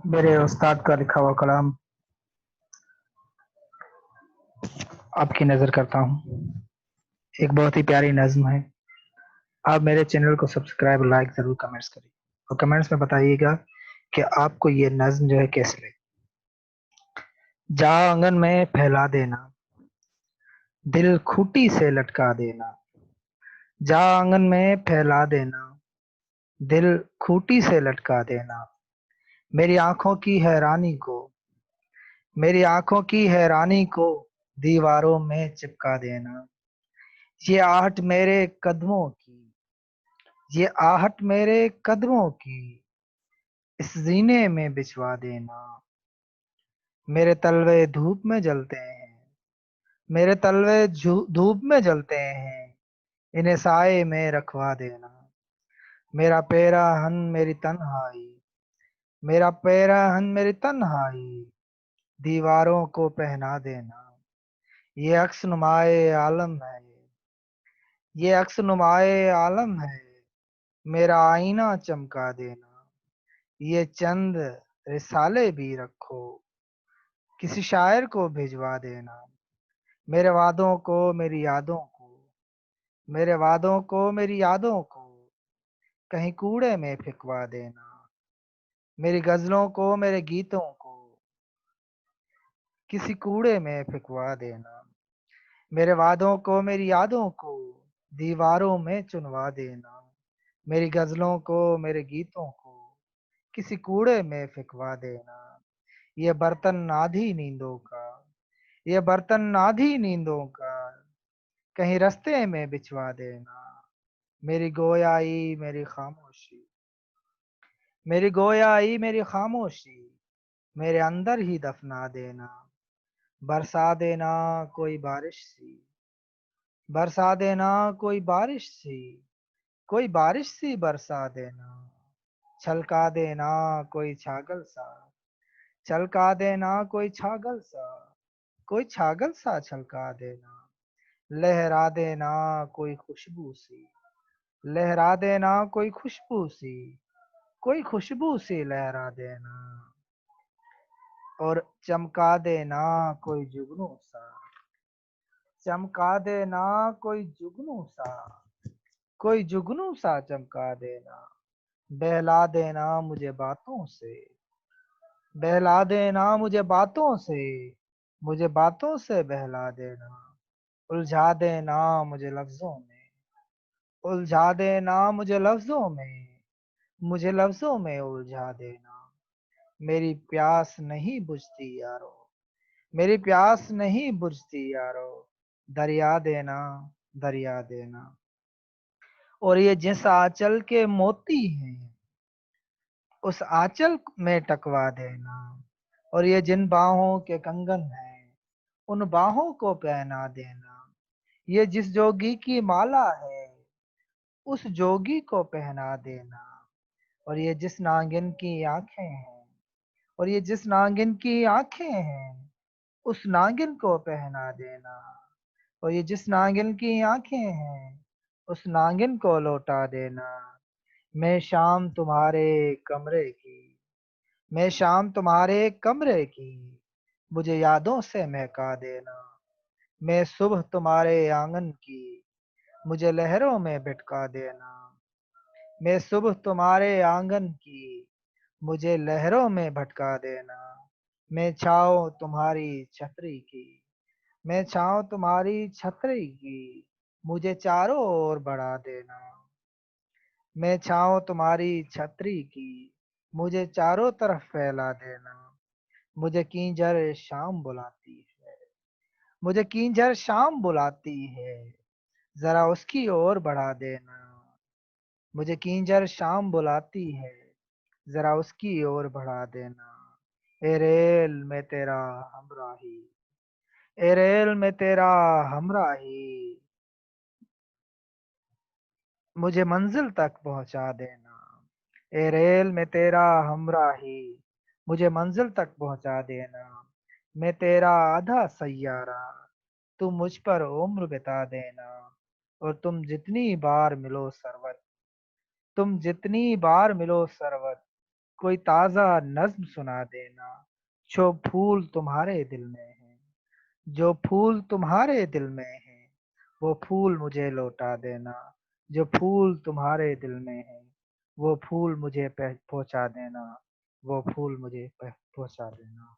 मेरे उस्ताद का लिखा हुआ कलाम आपकी नजर करता हूँ। एक बहुत ही प्यारी नज्म है। आप मेरे चैनल को सब्सक्राइब, लाइक जरूर, कमेंट्स करिए और कमेंट्स में बताइएगा कि आपको ये नज्म जो है कैसे लगी। जा आंगन में फैला देना, दिल खूंटी से लटका देना। जा आंगन में फैला देना, दिल खूंटी से लटका देना। मेरी आंखों की हैरानी को, मेरी आंखों की हैरानी को दीवारों में चिपका देना। ये आहट मेरे कदमों की, ये आहट मेरे कदमों की इस जीने में बिछवा देना। मेरे तलवे धूप में जलते हैं, मेरे तलवे धूप में जलते हैं, इन्हें साए में रखवा देना। मेरा पैराहन मेरी तन्हाई, मेरा पैराहन मेरी तन्हाई दीवारों को पहना देना। ये अक्स नुमाए आलम है, ये अक्स नुमाए आलम है, मेरा आईना चमका देना। ये चंद रिसाले भी रखो, किसी शायर को भिजवा देना। मेरे वादों को मेरी यादों को, मेरे वादों को मेरी यादों को कहीं कूड़े में फेंकवा देना। मेरी गजलों को मेरे गीतों को किसी कूड़े में फेंकवा देना। मेरे वादों को मेरी यादों को दीवारों में चुनवा देना। मेरी गजलों को मेरे गीतों को किसी कूड़े में फेंकवा देना। ये बर्तन आधी नींदों का, ये बर्तन आधी नींदों का कहीं रास्ते में बिछवा देना। मेरी गोयाई मेरी खामोशी, मेरी गोयाई मेरी खामोशी मेरे अंदर ही दफना देना। बरसा देना कोई बारिश सी, बरसा देना कोई बारिश सी, कोई बारिश सी बरसा देना। छलका देना कोई छागल सा, छलका देना कोई छागल सा, कोई छागल सा छलका देना। लहरा देना कोई खुशबू सी, लहरा देना कोई खुशबू सी, कोई खुशबू सी लहरा देना। और चमका देना कोई जुगनू सा, चमका देना कोई जुगनू सा, कोई जुगनू सा चमका देना। बहला देना मुझे बातों से, बहला देना मुझे बातों से, मुझे बातों से बहला देना। उलझा देना मुझे लफ्जों में, उलझा देना मुझे लफ्जों में, मुझे लफ्जों में उलझा देना। मेरी प्यास नहीं बुझती यारो, मेरी प्यास नहीं बुझती यारो, दरिया देना, दरिया देना। और ये जिस आंचल के मोती हैं उस आंचल में टकवा देना। और ये जिन बाहों के कंगन हैं उन बाहों को पहना देना। ये जिस जोगी की माला है उस जोगी को पहना देना। और ये जिस नागिन की आंखें हैं, और ये जिस नागिन की आंखें हैं उस नागिन को पहना देना। और ये जिस नागिन की आंखें हैं उस नागिन को लौटा देना। मैं शाम तुम्हारे कमरे की, मैं शाम तुम्हारे कमरे की मुझे यादों से महका देना। मैं सुबह तुम्हारे आंगन की मुझे लहरों में भिटका देना। मैं सुबह तुम्हारे आंगन की मुझे लहरों में भटका देना। मैं छाँव तुम्हारी छतरी की, मैं छाँव तुम्हारी छतरी की मुझे चारों ओर बढ़ा देना। मैं छाँव तुम्हारी छतरी की मुझे चारों तरफ फैला देना। मुझे कींझर शाम बुलाती है, मुझे कींझर शाम बुलाती है, जरा उसकी ओर बढ़ा देना। मुझे कींझर शाम बुलाती है, जरा उसकी ओर बढ़ा देना। ए रेल में तेरा हमराही, ए रेल में तेरा हमराही मुझे मंजिल तक पहुंचा देना। ए रेल में तेरा हमराही मुझे मंजिल तक पहुंचा देना। मैं तेरा आधा सैयारा, तुम मुझ पर उम्र बिता देना। और तुम जितनी बार मिलो सरवत, तुम जितनी बार मिलो सरवत कोई ताज़ा नज़्म सुना देना, जो फूल तुम्हारे दिल में है, जो फूल तुम्हारे दिल में है, वो फूल मुझे लौटा देना, जो फूल तुम्हारे दिल में है, वो फूल मुझे पहुँचा देना, वो फूल मुझे पहुँचा देना।